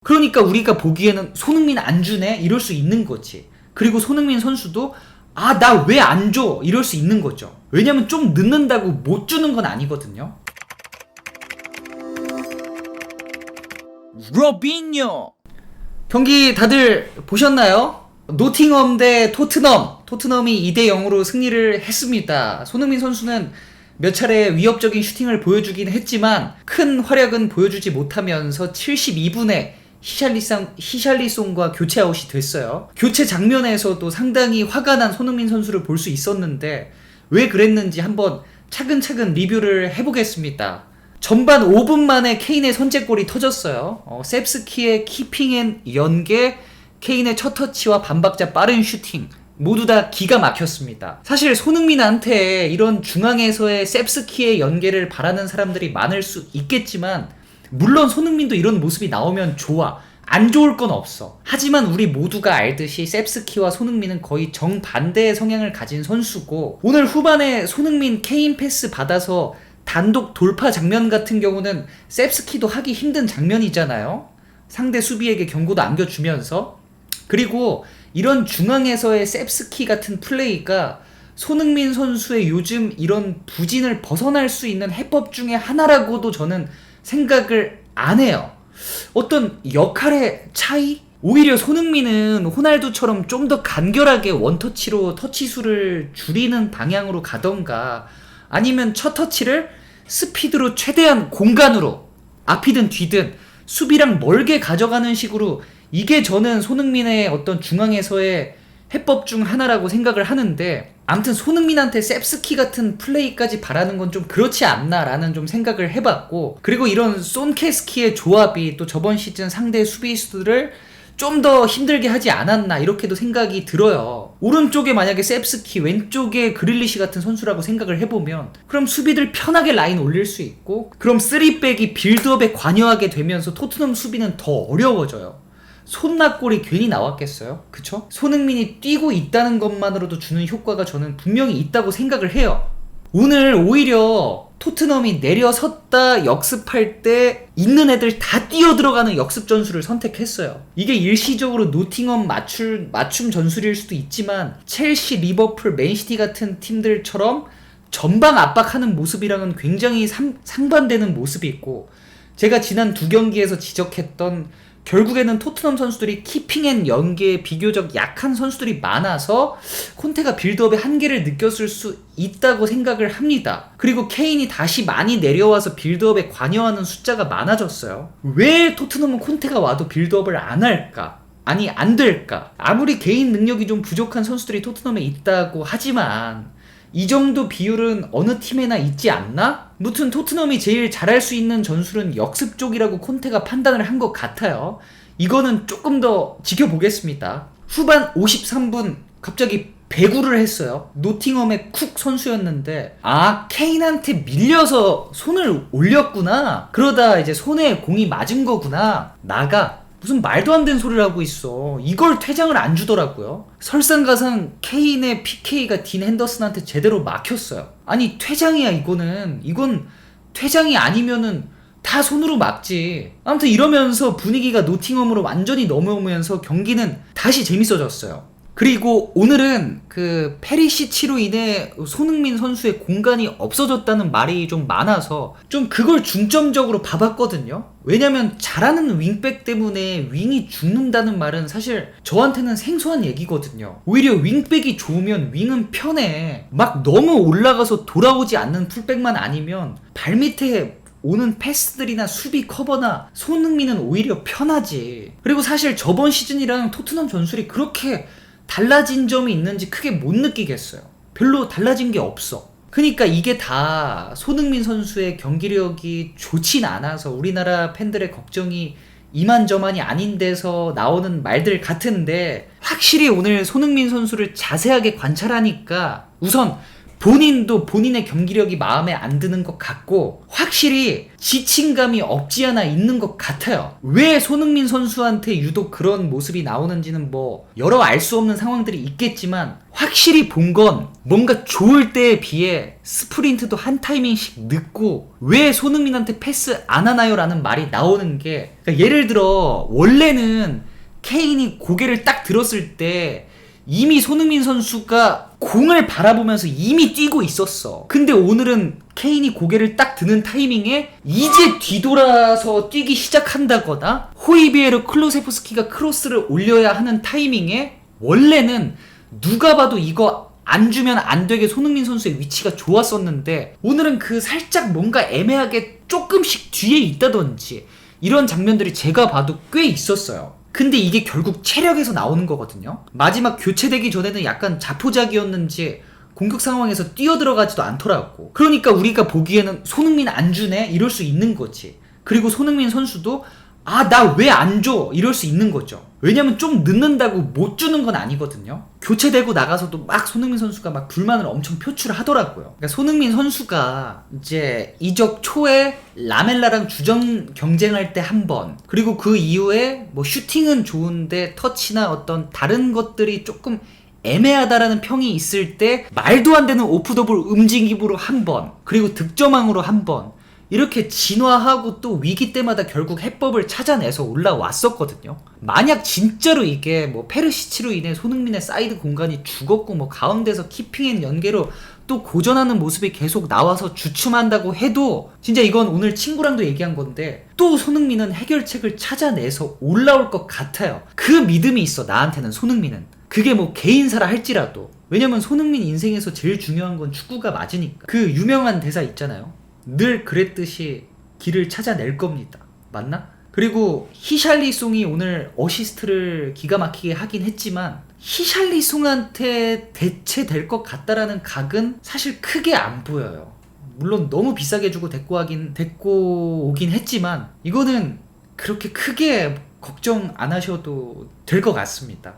그러니까 우리가 보기에는 손흥민 안 주네? 이럴 수 있는 거지. 그리고 손흥민 선수도 나 왜 안 줘? 이럴 수 있는 거죠. 왜냐면 좀 늦는다고 못 주는 건 아니거든요. 로빈요! 경기 다들 보셨나요? 노팅엄 대 토트넘. 토트넘이 2대0으로 승리를 했습니다. 손흥민 선수는 몇 차례 위협적인 슈팅을 보여주긴 했지만 큰 활약은 보여주지 못하면서 72분에 히샬리송과 교체 아웃이 됐어요. 교체 장면에서도 상당히 화가 난 손흥민 선수를 볼 수 있었는데 왜 그랬는지 한번 차근차근 리뷰를 해보겠습니다. 전반 5분 만에 케인의 선제골이 터졌어요. 셉스키의 키핑 앤 연계, 케인의 첫 터치와 반박자 빠른 슈팅 모두 다 기가 막혔습니다. 사실 손흥민한테 이런 중앙에서의 셉스키의 연계를 바라는 사람들이 많을 수 있겠지만 물론 손흥민도 이런 모습이 나오면 좋아. 안 좋을 건 없어. 하지만 우리 모두가 알듯이 셉스키와 손흥민은 거의 정반대의 성향을 가진 선수고 오늘 후반에 손흥민 케인 패스 받아서 단독 돌파 장면 같은 경우는 셉스키도 하기 힘든 장면이잖아요. 상대 수비에게 경고도 안겨주면서. 그리고 이런 중앙에서의 셉스키 같은 플레이가 손흥민 선수의 요즘 이런 부진을 벗어날 수 있는 해법 중에 하나라고도 저는 생각을 안 해요. 어떤 역할의 차이? 오히려 손흥민은 호날두처럼 좀 더 간결하게 원터치로 터치수를 줄이는 방향으로 가던가 아니면 첫 터치를 스피드로 최대한 공간으로 앞이든 뒤든 수비랑 멀게 가져가는 식으로 이게 저는 손흥민의 어떤 중앙에서의 해법 중 하나라고 생각을 하는데 아무튼 손흥민한테 셉스키 같은 플레이까지 바라는 건 좀 그렇지 않나라는 좀 생각을 해봤고 그리고 이런 손케스키의 조합이 또 저번 시즌 상대 수비수들을 좀 더 힘들게 하지 않았나 이렇게도 생각이 들어요. 오른쪽에 만약에 셉스키 왼쪽에 그릴리시 같은 선수라고 생각을 해보면 그럼 수비들 편하게 라인 올릴 수 있고 그럼 3백이 빌드업에 관여하게 되면서 토트넘 수비는 더 어려워져요. 손낙골이 괜히 나왔겠어요? 그쵸? 손흥민이 뛰고 있다는 것만으로도 주는 효과가 저는 분명히 있다고 생각을 해요. 오늘 오히려 토트넘이 내려섰다 역습할 때 있는 애들 다 뛰어들어가는 역습 전술을 선택했어요. 이게 일시적으로 노팅엄 맞춤 전술일 수도 있지만 첼시, 리버풀, 맨시티 같은 팀들처럼 전방 압박하는 모습이랑은 굉장히 상반되는 모습이 있고 제가 지난 두 경기에서 지적했던 결국에는 토트넘 선수들이 키핑 앤 연계에 비교적 약한 선수들이 많아서 콘테가 빌드업의 한계를 느꼈을 수 있다고 생각을 합니다. 그리고 케인이 다시 많이 내려와서 빌드업에 관여하는 숫자가 많아졌어요. 왜 토트넘은 콘테가 와도 빌드업을 안 할까? 아니 안 될까? 아무리 개인 능력이 좀 부족한 선수들이 토트넘에 있다고 하지만 이 정도 비율은 어느 팀에나 있지 않나? 무튼 토트넘이 제일 잘할 수 있는 전술은 역습 쪽이라고 콘테가 판단을 한 것 같아요. 이거는 조금 더 지켜보겠습니다. 후반 53분 갑자기 배구를 했어요. 노팅엄의 쿡 선수였는데 케인한테 밀려서 손을 올렸구나. 그러다 이제 손에 공이 맞은 거구나. 무슨 말도 안 되는 소리를 하고 있어. 이걸 퇴장을 안 주더라고요. 설상가상 케인의 PK가 딘 핸더슨한테 제대로 막혔어요. 아니 퇴장이야 이건 퇴장이 아니면은 다 손으로 막지. 아무튼 이러면서 분위기가 노팅엄으로 완전히 넘어오면서 경기는 다시 재밌어졌어요. 그리고 오늘은 그 페리시치로 인해 손흥민 선수의 공간이 없어졌다는 말이 좀 많아서 좀 그걸 중점적으로 봐봤거든요. 왜냐면 잘하는 윙백 때문에 윙이 죽는다는 말은 사실 저한테는 생소한 얘기거든요. 오히려 윙백이 좋으면 윙은 편해. 막 너무 올라가서 돌아오지 않는 풀백만 아니면 발밑에 오는 패스들이나 수비 커버나 손흥민은 오히려 편하지. 그리고 사실 저번 시즌이랑 토트넘 전술이 그렇게 달라진 점이 있는지 크게 못 느끼겠어요. 별로 달라진 게 없어. 그러니까 이게 다 손흥민 선수의 경기력이 좋진 않아서 우리나라 팬들의 걱정이 이만저만이 아닌 데서 나오는 말들 같은데 확실히 오늘 손흥민 선수를 자세하게 관찰하니까 우선 본인도 본인의 경기력이 마음에 안 드는 것 같고 확실히 지친감이 없지 않아 있는 것 같아요. 왜 손흥민 선수한테 유독 그런 모습이 나오는지는 뭐 여러 알 수 없는 상황들이 있겠지만 확실히 본 건 뭔가 좋을 때에 비해 스프린트도 한 타이밍씩 늦고 왜 손흥민한테 패스 안 하나요? 라는 말이 나오는 게 그러니까 예를 들어 원래는 케인이 고개를 딱 들었을 때 이미 손흥민 선수가 공을 바라보면서 이미 뛰고 있었어. 근데 오늘은 케인이 고개를 딱 드는 타이밍에 이제 뒤돌아서 뛰기 시작한다거나 호이비에르 클루세프스키가 크로스를 올려야 하는 타이밍에 원래는 누가 봐도 이거 안 주면 안 되게 손흥민 선수의 위치가 좋았었는데 오늘은 그 살짝 뭔가 애매하게 조금씩 뒤에 있다든지 이런 장면들이 제가 봐도 꽤 있었어요. 근데 이게 결국 체력에서 나오는 거거든요. 마지막 교체되기 전에는 약간 자포자기였는지 공격 상황에서 뛰어들어가지도 않더라고. 그러니까 우리가 보기에는 손흥민 안 주네? 이럴 수 있는 거지. 그리고 손흥민 선수도 아, 나 왜 안 줘? 이럴 수 있는 거죠. 왜냐면 좀 늦는다고 못 주는 건 아니거든요. 교체되고 나가서도 막 손흥민 선수가 막 불만을 엄청 표출하더라고요. 그러니까 손흥민 선수가 이제 이적 초에 라멜라랑 주전 경쟁할 때 한 번, 그리고 그 이후에 뭐 슈팅은 좋은데 터치나 어떤 다른 것들이 조금 애매하다라는 평이 있을 때 말도 안 되는 오프더볼 움직임으로 한 번, 그리고 득점왕으로 한 번, 이렇게 진화하고 또 위기 때마다 결국 해법을 찾아내서 올라왔었거든요. 만약 진짜로 이게 뭐 페르시치로 인해 손흥민의 사이드 공간이 죽었고 뭐 가운데서 키핑앤 연계로 또 고전하는 모습이 계속 나와서 주춤한다고 해도 진짜 이건 오늘 친구랑도 얘기한 건데 또 손흥민은 해결책을 찾아내서 올라올 것 같아요. 그 믿음이 있어, 나한테는. 손흥민은 그게 뭐 개인사라 할지라도. 왜냐면 손흥민 인생에서 제일 중요한 건 축구가 맞으니까. 그 유명한 대사 있잖아요. 늘 그랬듯이 길을 찾아낼 겁니다. 맞나? 그리고 히샬리송이 오늘 어시스트를 기가 막히게 하긴 했지만 히샬리송한테 대체될 것 같다라는 각은 사실 크게 안 보여요. 물론 너무 비싸게 주고 데리고 오긴 했지만 이거는 그렇게 크게 걱정 안 하셔도 될 것 같습니다.